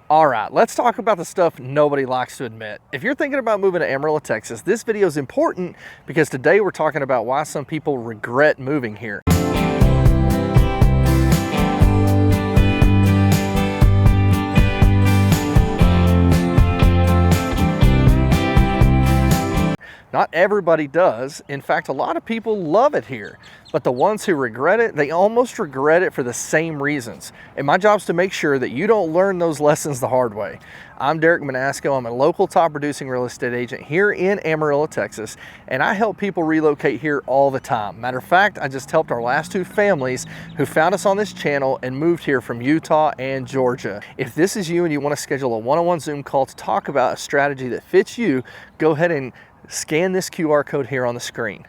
All right, let's talk about the stuff nobody likes to admit. If you're thinking about moving to Amarillo, Texas, this video is important because today we're talking about why some people regret moving here. Not everybody does. In fact, a lot of people love it here, but the ones who regret it, they almost regret it for the same reasons. And my job is to make sure that you don't learn those lessons the hard way. I'm Derek Manasco. I'm a local top producing real estate agent here in Amarillo, Texas, and I help people relocate here all the time. Matter of fact, I just helped our last two families who found us on this channel and moved here from Utah and Georgia. If this is you and you want to schedule a one-on-one Zoom call to talk about a strategy that fits you, go ahead and scan this QR code here on the screen.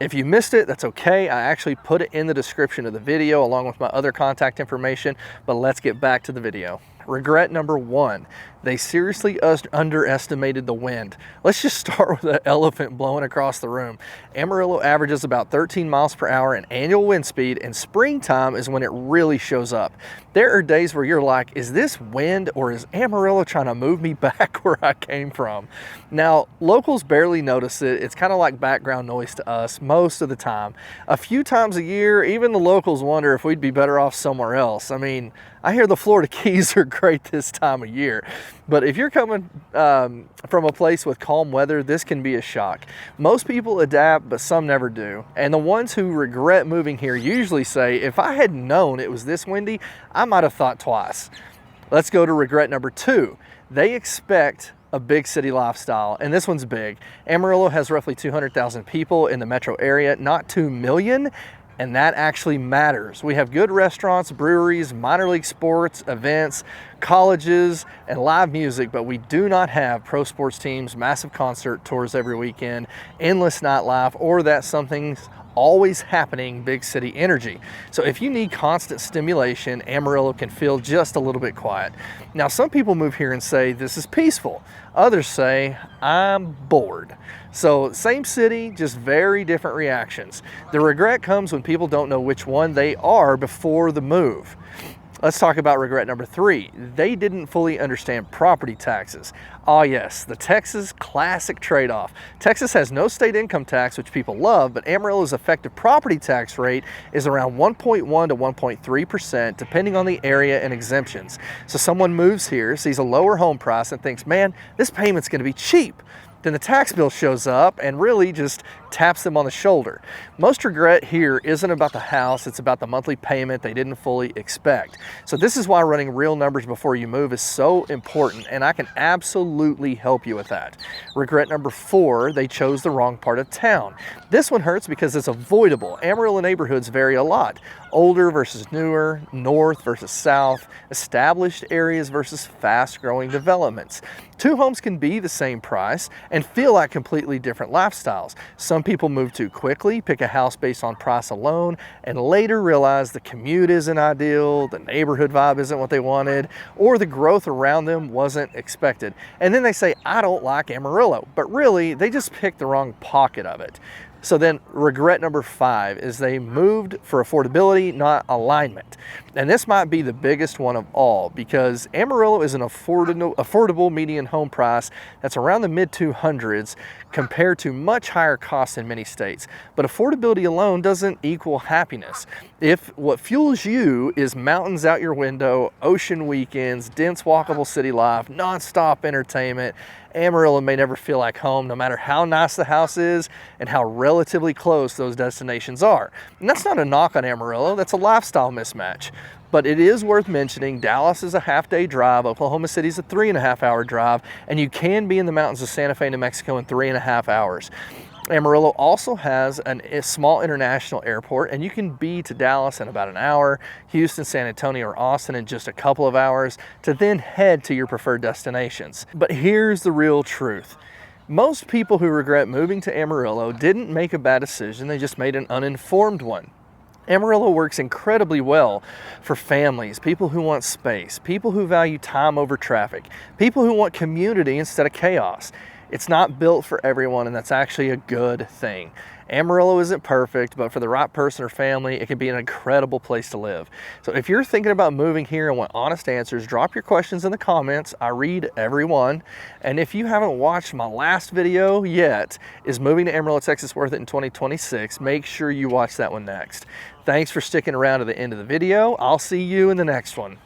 If you missed it, that's okay. I actually put it in the description of the video along with my other contact information, but let's get back to the video. Regret number one, they seriously underestimated the wind. Let's just start with the elephant blowing across the room. Amarillo averages about 13 miles per hour in annual wind speed, and springtime is when it really shows up. There are days where you're like, is this wind or is Amarillo trying to move me back where I came from? Now, locals barely notice it. It's kind of like background noise to us most of the time. A few times a year, even the locals wonder if we'd be better off somewhere else. I mean, I hear the Florida Keys are great this time of year, but if you're coming from a place with calm weather, this can be a shock. Most people adapt, but some never do. And the ones who regret moving here usually say, if I had known it was this windy, I might have thought twice. Let's go to regret number two. They expect a big city lifestyle, and this one's big. Amarillo has roughly 200,000 people in the metro area, not 2 million. And that actually matters. We have good restaurants, breweries, minor league sports, events, colleges, and live music, but we do not have pro sports teams, massive concert tours every weekend, endless nightlife, or that something's always happening big city energy. So if you need constant stimulation, Amarillo can feel just a little bit quiet. Now, some people move here and say this is peaceful. Others say I'm bored. So same city, just very different reactions. The regret comes when people don't know which one they are before the move. Let's talk about regret number three. They didn't fully understand property taxes. Ah yes, the Texas classic trade-off. Texas has no state income tax, which people love, but Amarillo's effective property tax rate is around 1.1 to 1.3%, depending on the area and exemptions. So someone moves here, sees a lower home price, and thinks, man, this payment's gonna be cheap. Then the tax bill shows up and really just taps them on the shoulder. Most regret here isn't about the house, it's about the monthly payment they didn't fully expect. So this is why running real numbers before you move is so important, and I can absolutely help you with that. Regret number four, they chose the wrong part of town. This one hurts because it's avoidable. Amarillo neighborhoods vary a lot. Older versus newer, north versus south, established areas versus fast-growing developments. Two homes can be the same price and feel like completely different lifestyles. Some people move too quickly, pick a house based on price alone, and later realize the commute isn't ideal, the neighborhood vibe isn't what they wanted, or the growth around them wasn't expected. And then they say, I don't like Amarillo, but really, they just picked the wrong pocket of it. So then regret number five is they moved for affordability, not alignment. And this might be the biggest one of all because Amarillo is an affordable median home price that's around the mid 200s compared to much higher costs in many states. But affordability alone doesn't equal happiness. If what fuels you is mountains out your window, ocean weekends, dense walkable city life, nonstop entertainment, Amarillo may never feel like home no matter how nice the house is and how relatively close those destinations are. And that's not a knock on Amarillo, that's a lifestyle mismatch. But it is worth mentioning Dallas is a half-day drive, Oklahoma City is a 3.5-hour drive, and you can be in the mountains of Santa Fe, New Mexico in 3.5 hours. Amarillo also has a small international airport, and you can be to Dallas in about an hour, Houston, San Antonio, or Austin in just a couple of hours to then head to your preferred destinations. But here's the real truth. Most people who regret moving to Amarillo didn't make a bad decision, they just made an uninformed one. Amarillo works incredibly well for families, people who want space, people who value time over traffic, people who want community instead of chaos. It's not built for everyone, and that's actually a good thing. Amarillo isn't perfect, but for the right person or family, it can be an incredible place to live. So if you're thinking about moving here and want honest answers, drop your questions in the comments. I read every one. And if you haven't watched my last video yet, is moving to Amarillo, Texas worth it in 2026? Make sure you watch that one next. Thanks for sticking around to the end of the video. I'll see you in the next one.